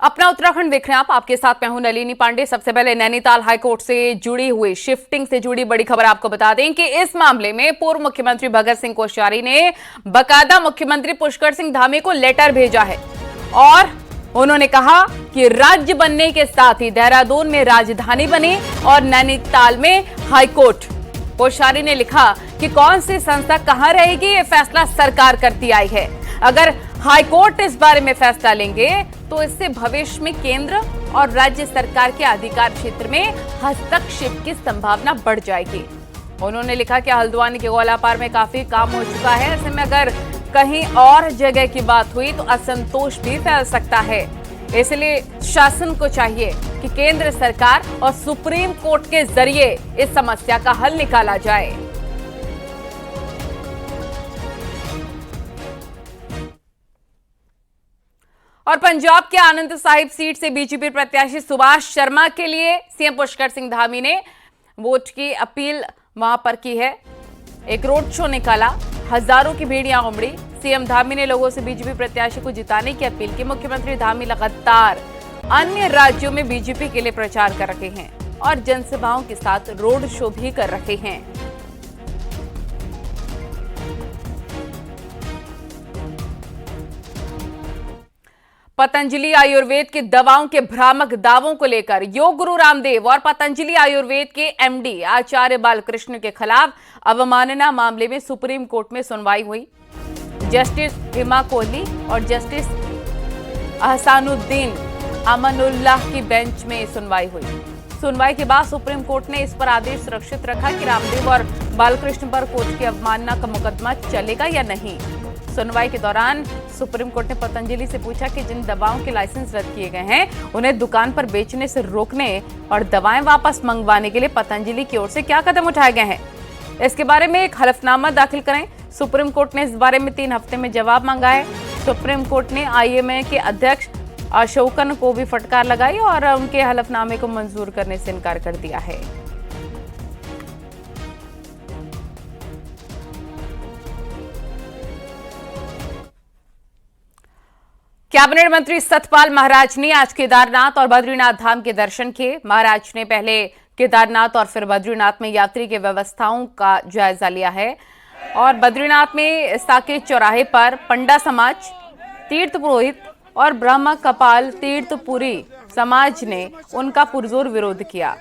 अपना उत्तराखंड देख रहे हैं आप, आपके साथ मैं हूं नलिनी पांडे। सबसे पहले नैनीताल हाईकोर्ट से जुड़ी हुई शिफ्टिंग से जुड़ी बड़ी खबर आपको बता दें कि इस मामले में पूर्व मुख्यमंत्री भगत सिंह कोश्यारी ने बकायदा मुख्यमंत्री पुष्कर सिंह धामी को लेटर भेजा है और उन्होंने कहा कि राज्य बनने के साथ ही देहरादून में राजधानी बने और नैनीताल में हाईकोर्ट। कोश्यारी ने लिखा कि कौन सी संस्था कहां रहेगी, यह फैसला सरकार करती आई है। अगर हाईकोर्ट इस बारे में फैसला लेंगे तो इससे भविष्य में केंद्र और राज्य सरकार के अधिकार क्षेत्र में हस्तक्षेप की संभावना बढ़ जाएगी। उन्होंने लिखा कि हल्द्वानी के गोलापार में काफी काम हो चुका है, ऐसे में अगर कहीं और जगह की बात हुई तो असंतोष भी फैल सकता है। इसलिए शासन को चाहिए कि केंद्र सरकार और सुप्रीम कोर्ट के जरिए इस समस्या का हल निकाला जाए। और पंजाब के आनंद साहिब सीट से बीजेपी प्रत्याशी सुभाष शर्मा के लिए सीएम पुष्कर सिंह धामी ने वोट की अपील वहां पर की है। एक रोड शो निकाला, हजारों की भीड़ यहां उमड़ी। सीएम धामी ने लोगों से बीजेपी प्रत्याशी को जिताने की अपील की। मुख्यमंत्री धामी लगातार अन्य राज्यों में बीजेपी के लिए प्रचार कर रहे हैं और जनसभाओं के साथ रोड शो भी कर रहे हैं। पतंजलि आयुर्वेद के दवाओं के भ्रामक दावों को लेकर योग गुरु रामदेव और पतंजलि आयुर्वेद के एमडी आचार्य बालकृष्ण के खिलाफ अवमानना मामले में सुप्रीम कोर्ट में सुनवाई हुई। जस्टिस हिमा कोहली और जस्टिस अहसानुद्दीन अमनुल्लाह की बेंच में सुनवाई हुई। सुनवाई के बाद सुप्रीम कोर्ट ने इस पर आदेश सुरक्षित रखा कि रामदेव और बालकृष्ण पर कोर्ट की अवमानना का मुकदमा चलेगा या नहीं। सुनवाई के दौरान सुप्रीम कोर्ट ने पतंजलि से पूछा कि जिन दवाओं के लाइसेंस रद्द किए गए हैं उन्हें दुकान पर बेचने से रोकने और दवाएं वापस मंगवाने के लिए पतंजलि की ओर से क्या कदम उठाए गए हैं, इसके बारे में एक हलफनामा दाखिल करें। सुप्रीम कोर्ट ने इस बारे में 3 हफ्ते में जवाब मांगा है। सुप्रीम कोर्ट ने आईएमए के अध्यक्ष अशोकन को भी फटकार लगाई और उनके हलफनामे को मंजूर करने से इनकार कर दिया है। कैबिनेट मंत्री सतपाल महाराज ने आज केदारनाथ और बद्रीनाथ धाम के दर्शन किए। महाराज ने पहले केदारनाथ और फिर बद्रीनाथ में यात्री की व्यवस्थाओं का जायजा लिया है और बद्रीनाथ में साकेत चौराहे पर पंडा समाज, तीर्थ पुरोहित और ब्रह्म कपाल तीर्थपुरी समाज ने उनका पुरजोर विरोध किया।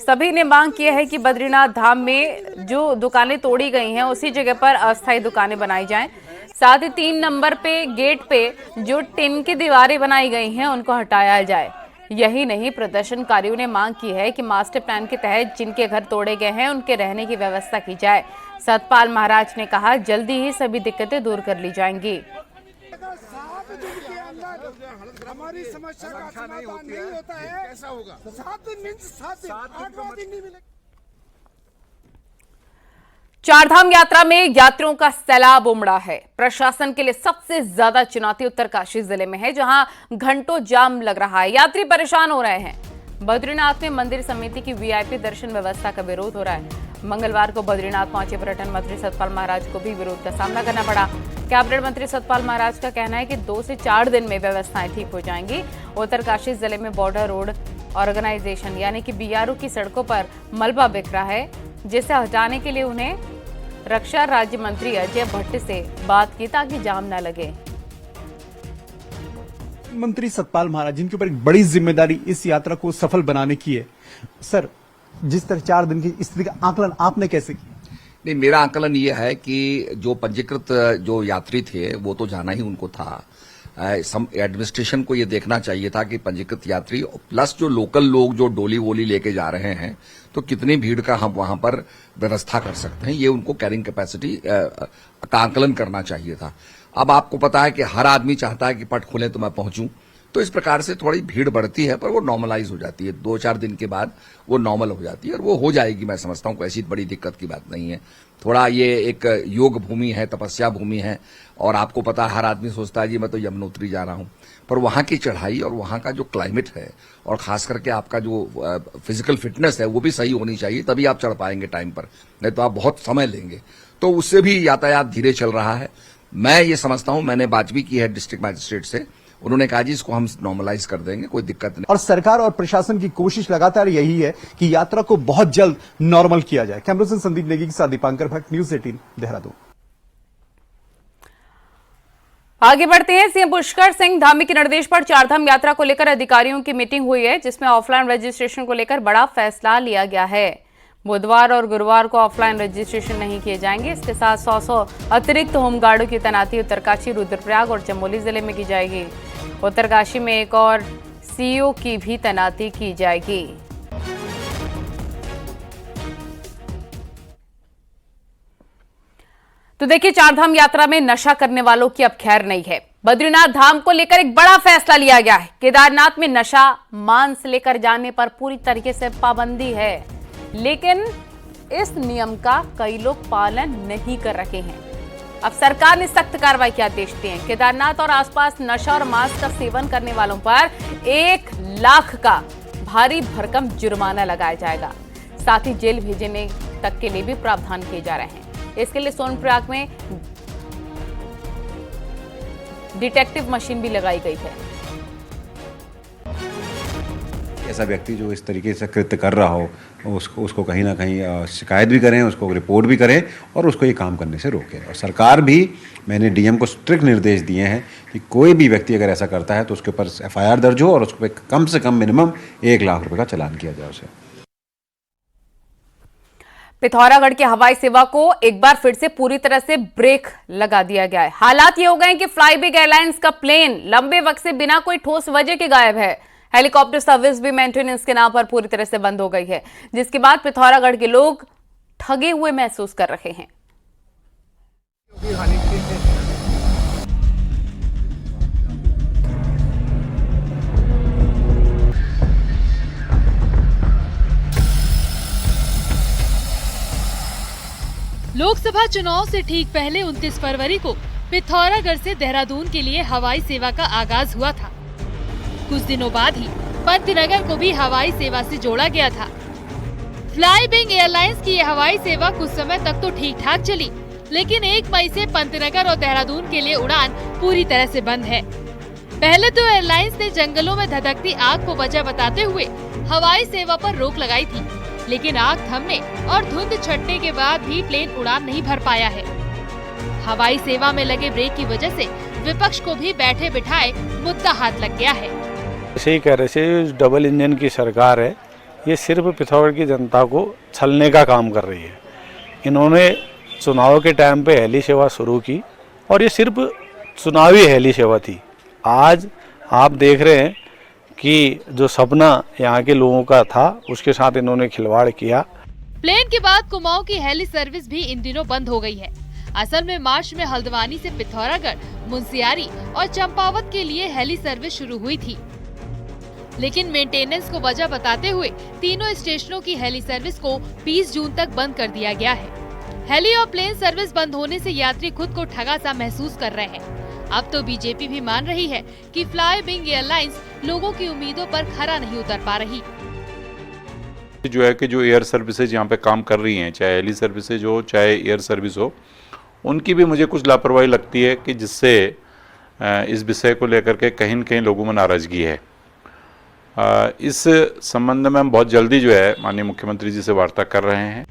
सभी ने मांग की है कि बद्रीनाथ धाम में जो दुकानें तोड़ी गई हैं उसी जगह पर अस्थायी दुकानें बनाई जाएं। साथ ही 3 नंबर पे गेट पे जो टिन की दीवारें बनाई गई हैं उनको हटाया जाए। यही नहीं, प्रदर्शनकारियों ने मांग की है कि मास्टर प्लान के तहत जिनके घर तोड़े गए हैं उनके रहने की व्यवस्था की जाए। सतपाल महाराज ने कहा जल्दी ही सभी दिक्कतें दूर कर ली जाएंगी। हमारी समस्या का समाधान नहीं होता है, कैसा होगा? 7 दिन 8 दिन नहीं मिलेगा। चारधाम यात्रा में यात्रियों का सैलाब उमड़ा है। प्रशासन के लिए सबसे ज्यादा चुनौती उत्तरकाशी जिले में है, जहां घंटों जाम लग रहा है। यात्री परेशान हो रहे हैं। बद्रीनाथ में मंदिर समिति की वीआईपी दर्शन व्यवस्था का विरोध हो रहा है। मंगलवार को बद्रीनाथ पहुंचे पर्यटन मंत्री सतपाल महाराज को भी विरोध का सामना करना पड़ा। कैबिनेट मंत्री सतपाल महाराज का कहना है कि 2 से 4 दिन में व्यवस्थाएं ठीक हो जाएंगी। उत्तरकाशी जिले में बॉर्डर रोड ऑर्गेनाइजेशन यानी कि बीआरओ की सड़कों पर मलबा बिखरा है, जिसे हटाने के लिए उन्हें रक्षा राज्य मंत्री अजय भट्ट से बात की ताकि जाम न लगे। मंत्री सतपाल महाराज जिनके ऊपर एक बड़ी जिम्मेदारी इस यात्रा को सफल बनाने की है, सर जिस तरह 4 दिन की स्थिति का आकलन आपने कैसे किया? नहीं, मेरा आकलन ये है कि जो पंजीकृत जो यात्री थे वो तो जाना ही उनको था। एडमिनिस्ट्रेशन को ये देखना चाहिए था कि पंजीकृत यात्री प्लस जो लोकल लोग जो डोली वोली लेके जा रहे हैं तो कितनी भीड़ का हम वहां पर व्यवस्था कर सकते हैं, ये उनको कैरिंग कैपेसिटी का आकलन करना चाहिए था। अब आपको पता है कि हर आदमी चाहता है कि पट खुले तो मैं पहुंचूं, तो इस प्रकार से थोड़ी भीड़ बढ़ती है, पर वो नॉर्मलाइज हो जाती है। 2-4 दिन के बाद वो नॉर्मल हो जाती है और वो हो जाएगी। मैं समझता हूं कोई ऐसी बड़ी दिक्कत की बात नहीं है। थोड़ा ये एक योग भूमि है, तपस्या भूमि है और आपको पता है हर आदमी सोचता है जी मैं तो यमुनोत्री जा रहा हूं, पर वहां की चढ़ाई और वहां का जो क्लाइमेट है और खास करके आपका जो फिजिकल फिटनेस है वो भी सही होनी चाहिए, तभी आप चढ़ पाएंगे टाइम पर, नहीं तो आप बहुत समय लेंगे। तो उससे भी यातायात धीरे चल रहा है। मैं ये समझता हूं, मैंने बात भी की है डिस्ट्रिक्ट मजिस्ट्रेट से उन्होंने कहा जी इसको हम नॉर्मलाइज कर देंगे, कोई दिक्कत नहीं। और सरकार और प्रशासन की कोशिश लगातार यही है कि यात्रा को बहुत जल्द नॉर्मल किया जाए। कैमरा पर्सन संदीप नेगी के साथ दीपांकर भट्ट, न्यूज़ 18 देहरादून। आगे बढ़ते हैं। सीएम पुष्कर सिंह धामी के निर्देश पर चारधाम यात्रा को लेकर अधिकारियों की मीटिंग हुई है, जिसमें ऑफलाइन रजिस्ट्रेशन को लेकर बड़ा फैसला लिया गया है। बुधवार और गुरुवार को ऑफलाइन रजिस्ट्रेशन नहीं किए जाएंगे। इसके साथ 100 अतिरिक्त होमगार्डों की तैनाती उत्तरकाशी, रुद्रप्रयाग और चमोली जिले में की जाएगी। उत्तरकाशी में एक और सीईओ की भी तैनाती की जाएगी। तो देखिए, चारधाम यात्रा में नशा करने वालों की अब खैर नहीं है। बद्रीनाथ धाम को लेकर एक बड़ा फैसला लिया गया है। केदारनाथ में नशा मांस लेकर जाने पर पूरी तरीके से पाबंदी है, लेकिन इस नियम का कई लोग पालन नहीं कर रहे हैं। अब सरकार ने सख्त कार्रवाई के आदेश दिए हैं। केदारनाथ और आसपास नशा और मांस का सेवन करने वालों पर 1 लाख का भारी भरकम जुर्माना लगाया जाएगा। साथ ही जेल भेजने तक के लिए भी प्रावधान किए जा रहे हैं। इसके लिए सोनप्रयाग में डिटेक्टिव मशीन भी लगाई गई है। ऐसा व्यक्ति जो इस तरीके से कृत्य कर रहा हो उसको कहीं ना कहीं शिकायत भी करें, उसको रिपोर्ट भी करें और उसको ये काम करने से रोकें। और सरकार भी, मैंने डीएम को स्ट्रिक्ट निर्देश दिए हैं कि कोई भी व्यक्ति अगर ऐसा करता है तो उसके ऊपर एफआईआर दर्ज हो और उसको कम से कम मिनिमम 1 लाख रुपए का चालान किया जाए उसे। पिथौरागढ़ की हवाई सेवा को एक बार फिर से पूरी तरह से ब्रेक लगा दिया गया है। हालात ये हो गए हैं कि फ्लाईबिग एयरलाइंस का प्लेन लंबे वक्त से बिना कोई ठोस वजह के गायब है। हेलीकॉप्टर सर्विस भी मेंटेनेंस के नाम पर पूरी तरह से बंद हो गई है, जिसके बाद पिथौरागढ़ के लोग ठगे हुए महसूस कर रहे हैं। लोकसभा चुनाव से ठीक पहले 29 फरवरी को पिथौरागढ़ से देहरादून के लिए हवाई सेवा का आगाज हुआ था। कुछ दिनों बाद ही पंतनगर को भी हवाई सेवा से जोड़ा गया था। फ्लाईबिग एयरलाइंस की यह हवाई सेवा कुछ समय तक तो ठीक ठाक चली, लेकिन 1 मई से पंतनगर और देहरादून के लिए उड़ान पूरी तरह से बंद है। पहले तो एयरलाइंस ने जंगलों में धधकती आग को वजह बताते हुए हवाई सेवा पर रोक लगाई थी, लेकिन आग थमने और धुंध छटने के बाद भी प्लेन उड़ान नहीं भर पाया है। हवाई सेवा में लगे ब्रेक की वजह से विपक्ष को भी बैठे बिठाए मुद्दा हाथ लग गया है। ऐसे ही कह रहे थे, डबल इंजन की सरकार है, ये सिर्फ पिथौरागढ़ की जनता को छलने का काम कर रही है। इन्होंने चुनाव के टाइम पे हेली सेवा शुरू की और ये सिर्फ चुनावी हेली सेवा थी। आज आप देख रहे हैं कि जो सपना यहाँ के लोगों का था उसके साथ इन्होंने खिलवाड़ किया। प्लेन के बाद कुमाऊं की हेली सर्विस भी इन दिनों बंद हो गई है। असल में मार्च में हल्द्वानी से पिथौरागढ़, मुंशियारी और चंपावत के लिए हेली सर्विस शुरू हुई थी, लेकिन मेंटेनेंस को वजह बताते हुए तीनों स्टेशनों की हेली सर्विस को 20 जून तक बंद कर दिया गया है। हेली और प्लेन सर्विस बंद होने से यात्री खुद को ठगा सा महसूस कर रहे हैं। अब तो बीजेपी भी मान रही है कि फ्लाईबिग एयरलाइंस लोगों की उम्मीदों पर खरा नहीं उतर पा रही। जो है कि जो एयर सर्विसेज यहाँ पे काम कर रही हैं, चाहे हेली सर्विसेज हो चाहे एयर सर्विस हो, उनकी भी मुझे कुछ लापरवाही लगती है कि जिससे इस विषय को लेकर के कहीं न कहीं लोगों में नाराजगी है। इस संबंध में हम बहुत जल्दी जो है माननीय मुख्यमंत्री जी से वार्ता कर रहे हैं।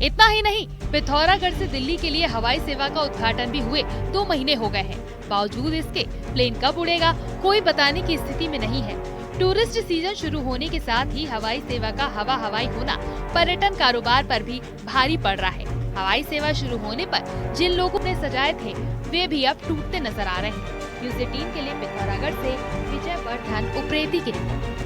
इतना ही नहीं, पिथौरागढ़ से दिल्ली के लिए हवाई सेवा का उद्घाटन भी हुए 2 महीने हो गए हैं। बावजूद इसके प्लेन कब उड़ेगा कोई बताने की स्थिति में नहीं है। टूरिस्ट सीजन शुरू होने के साथ ही हवाई सेवा का हवाई होना पर्यटन कारोबार पर भी भारी पड़ रहा है। हवाई सेवा शुरू होने पर जिन लोगों ने सजाए थे वे भी अब टूटते नजर आ रहे हैं। न्यूज़ 18 के लिए पिथौरागढ़ से विजय वर्धन, उप्रेती की रिपोर्ट।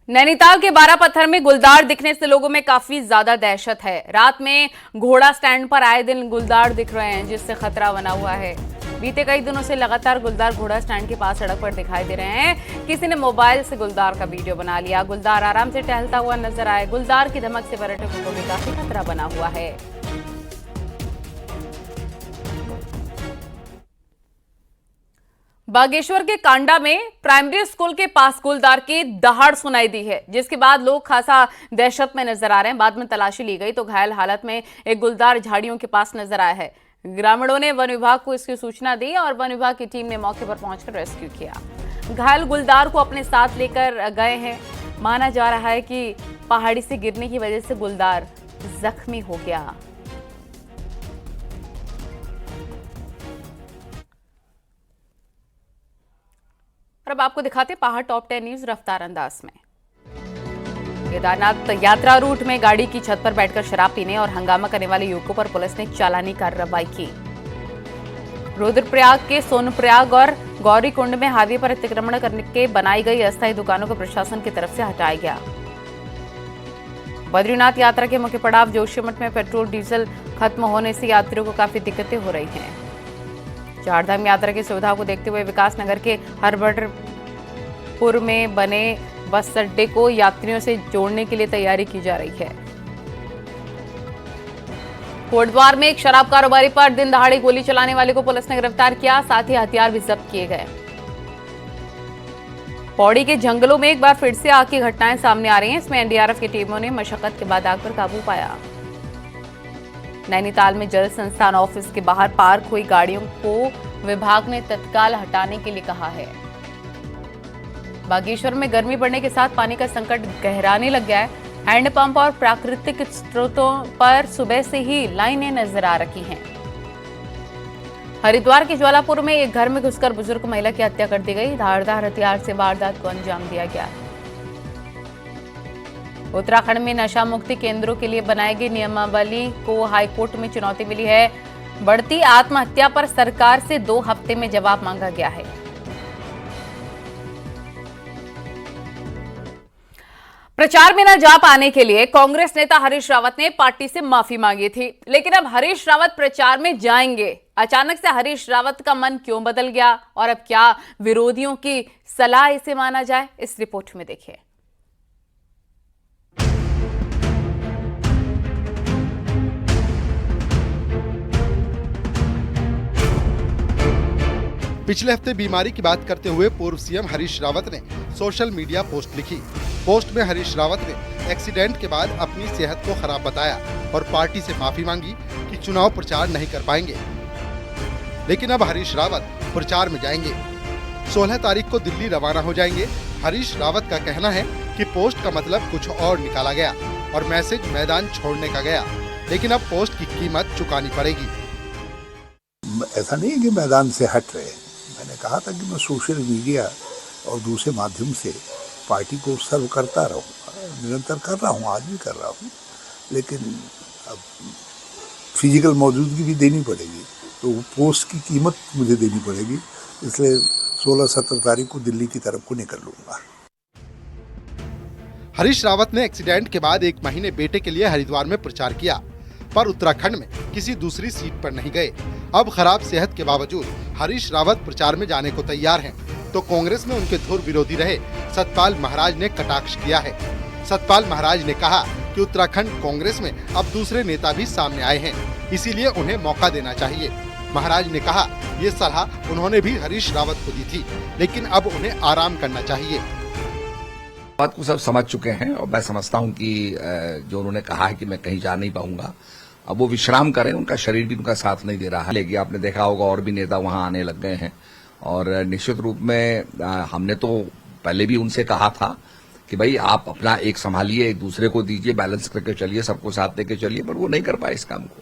नैनीताल के बारापत्थर में गुलदार दिखने से लोगों में काफी ज्यादा दहशत है। रात में घोड़ा स्टैंड पर आए दिन गुलदार दिख रहे हैं, जिससे खतरा बना हुआ है। बीते कई दिनों से लगातार गुलदार घोड़ा स्टैंड के पास सड़क पर दिखाई दे रहे हैं। किसी ने मोबाइल से गुलदार का वीडियो बना लिया। गुलदार आराम से टहलता हुआ नजर आए। गुलदार की धमक से पर्यटकों को भी काफी खतरा बना हुआ है। बागेश्वर के कांडा में प्राइमरी स्कूल के पास स्कूलदार की दहाड़ सुनाई दी है, जिसके बाद लोग खासा दहशत में नजर आ रहे हैं। बाद में तलाशी ली गई तो घायल हालत में एक गुलदार झाड़ियों के पास नजर आया है। ग्रामीणों ने वन विभाग को इसकी सूचना दी और वन विभाग की टीम ने मौके पर पहुंचकर रेस्क्यू किया। घायल गुलदार को अपने साथ लेकर गए हैं। माना जा रहा है कि पहाड़ी से गिरने की वजह से गुलदार जख्मी हो गया। और अब आपको दिखाते पहाड़ टॉप 10 न्यूज रफ्तार अंदाज में। केदारनाथ यात्रा रूट में गाड़ी की छत पर बैठकर शराब पीने और हंगामा करने वाले युवकों पर पुलिस ने चालानी कार्रवाई की। रुद्रप्रयाग के सोनप्रयाग और गौरीकुंड में हाईवे पर अतिक्रमण करने के बनाई गई अस्थायी दुकानों को प्रशासन की तरफ से हटाया गया। बद्रीनाथ यात्रा के मुख्य पड़ाव जोशीमठ में पेट्रोल डीजल खत्म होने से यात्रियों को काफी दिक्कतें हो रही हैं। चारधाम यात्रा की सुविधा को देखते हुए विकासनगर के हरभटपुर में बने बस अड्डे को यात्रियों से जोड़ने के लिए तैयारी की जा रही है। कोटद्वार में एक शराब कारोबारी पर दिन दहाड़े गोली चलाने वाले को पुलिस ने गिरफ्तार किया, साथ ही हथियार भी जब्त किए गए। पौड़ी के जंगलों में एक बार फिर से आग की घटनाएं सामने आ रही हैं। इसमें एनडीआरएफ की टीमों ने मशक्कत के बाद आग पर काबू पाया। नैनीताल में जल संस्थान ऑफिस के बाहर पार्क हुई गाड़ियों को विभाग ने तत्काल हटाने के लिए कहा है। बागेश्वर में गर्मी बढ़ने के साथ पानी का संकट गहराने लग गया है। हैंडपंप और प्राकृतिक स्रोतों पर सुबह से ही लाइनें नजर आ रही हैं। हरिद्वार के ज्वालापुर में एक घर में घुसकर बुजुर्ग महिला की हत्या कर दी गई। धारदार हथियार से वारदात को अंजाम दिया गया। उत्तराखंड में नशा मुक्ति केंद्रों के लिए बनाई गई नियमावली को हाईकोर्ट में चुनौती मिली है। बढ़ती आत्महत्या पर सरकार से 2 हफ्ते में जवाब मांगा गया है। प्रचार में न जा पाने के लिए कांग्रेस नेता हरीश रावत ने पार्टी से माफी मांगी थी, लेकिन अब हरीश रावत प्रचार में जाएंगे। अचानक से हरीश रावत का मन क्यों बदल गया और अब क्या विरोधियों की सलाह इसे माना जाए, इस रिपोर्ट में देखिए। पिछले हफ्ते बीमारी की बात करते हुए पूर्व सीएम हरीश रावत ने सोशल मीडिया पोस्ट लिखी। पोस्ट में हरीश रावत ने एक्सीडेंट के बाद अपनी सेहत को खराब बताया और पार्टी से माफी मांगी कि चुनाव प्रचार नहीं कर पाएंगे। लेकिन अब हरीश रावत प्रचार में जाएंगे। 16 तारीख को दिल्ली रवाना हो जाएंगे। हरीश रावत का कहना है कि पोस्ट का मतलब कुछ और निकाला गया और मैसेज मैदान छोड़ने का गया, लेकिन अब पोस्ट की कीमत चुकानी पड़ेगी। ऐसा नहीं है कि मैदान से हट रहे। मैंने कहा था कि मैं सोशल मीडिया और दूसरे माध्यम से पार्टी को सर्व करता रहूँगा, निरंतर कर रहा हूँ, आज भी कर रहा हूँ, लेकिन अब फिजिकल मौजूदगी भी देनी पड़ेगी, तो पोस्ट की कीमत मुझे देनी पड़ेगी। इसलिए 16-17 तारीख को दिल्ली की तरफ को निकल लूंगा। हरीश रावत ने एक्सीडेंट के बाद 1 महीने बेटे के लिए हरिद्वार में प्रचार किया, पर उत्तराखंड में किसी दूसरी सीट पर नहीं गए। अब खराब सेहत के बावजूद हरीश रावत प्रचार में जाने को तैयार हैं, तो कांग्रेस में उनके धुर विरोधी रहे सतपाल महाराज ने कटाक्ष किया है। सतपाल महाराज ने कहा कि उत्तराखंड कांग्रेस में अब दूसरे नेता भी सामने आए हैं, इसीलिए उन्हें मौका देना चाहिए। महाराज ने कहा ये सलाह उन्होंने भी हरीश रावत को दी थी, लेकिन अब उन्हें आराम करना चाहिए। बात को सब समझ चुके हैं और मैं समझता हूं कि जो उन्होंने कहा है कि मैं कहीं जा नहीं पाऊंगा, अब वो विश्राम करें। उनका शरीर भी उनका साथ नहीं दे रहा है। लेकिन आपने देखा होगा और भी नेता वहां आने लग गए हैं और निश्चित रूप में हमने तो पहले भी उनसे कहा था कि भाई आप अपना एक संभालिए, एक दूसरे को दीजिए, बैलेंस करके चलिए, सबको साथ लेके चलिए, पर वो नहीं कर पाए इस काम को।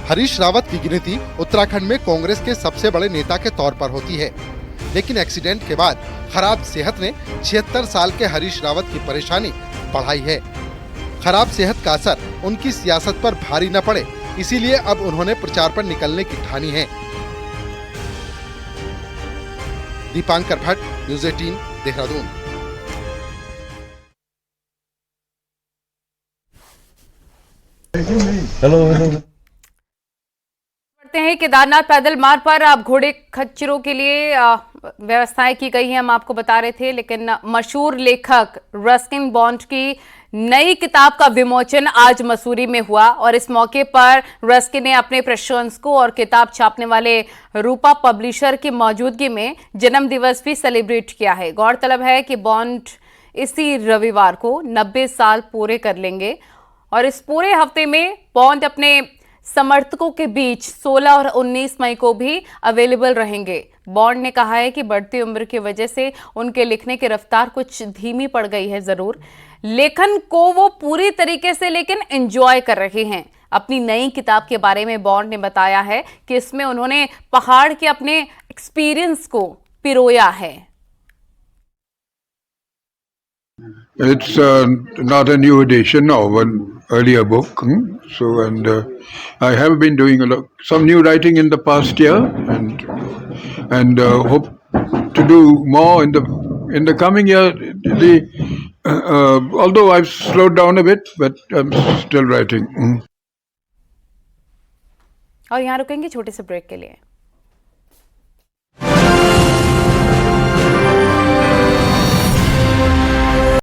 हरीश रावत की गिनती उत्तराखंड में कांग्रेस के सबसे बड़े नेता के तौर पर होती है, लेकिन एक्सीडेंट के बाद खराब सेहत ने 76 साल के हरीश रावत की परेशानी बढ़ाई है। खराब सेहत का असर उनकी सियासत पर भारी न पड़े, इसीलिए अब उन्होंने प्रचार पर निकलने की ठानी है। दीपांकर भट्ट, न्यूज़ 18, देहरादून। हैं केदारनाथ पैदल मार्ग पर अब घोड़े खच्चरों के लिए व्यवस्थाएं की गई हैं, हम आपको बता रहे थे। लेकिन मशहूर लेखक रस्किन बॉन्ड की नई किताब का विमोचन आज मसूरी में हुआ और इस मौके पर रस्के ने अपने प्रशंसकों और किताब छापने वाले रूपा पब्लिशर की मौजूदगी में जन्म दिवस भी सेलिब्रेट किया है। गौरतलब है कि बॉन्ड इसी रविवार को 90 साल पूरे कर लेंगे और इस पूरे हफ्ते में बॉन्ड अपने समर्थकों के बीच 16 और 19 मई को भी अवेलेबल रहेंगे। बॉन्ड ने कहा है कि बढ़ती उम्र की वजह से उनके लिखने की रफ्तार कुछ धीमी पड़ गई है, जरूर लेखन को वो पूरी तरीके से लेकिन एंजॉय कर रहे हैं। अपनी नई किताब के बारे में बॉन्ड ने बताया है कि इसमें उन्होंने पहाड़ के अपने एक्सपीरियंस को पिरोया है। It's not a new edition of an earlier book. So, and I have been doing some new writing in the past year, and hope to do more in the coming year. Although I've slowed down a bit, but I'm still writing. और यहाँ रुकेंगे छोटे से break के लिए।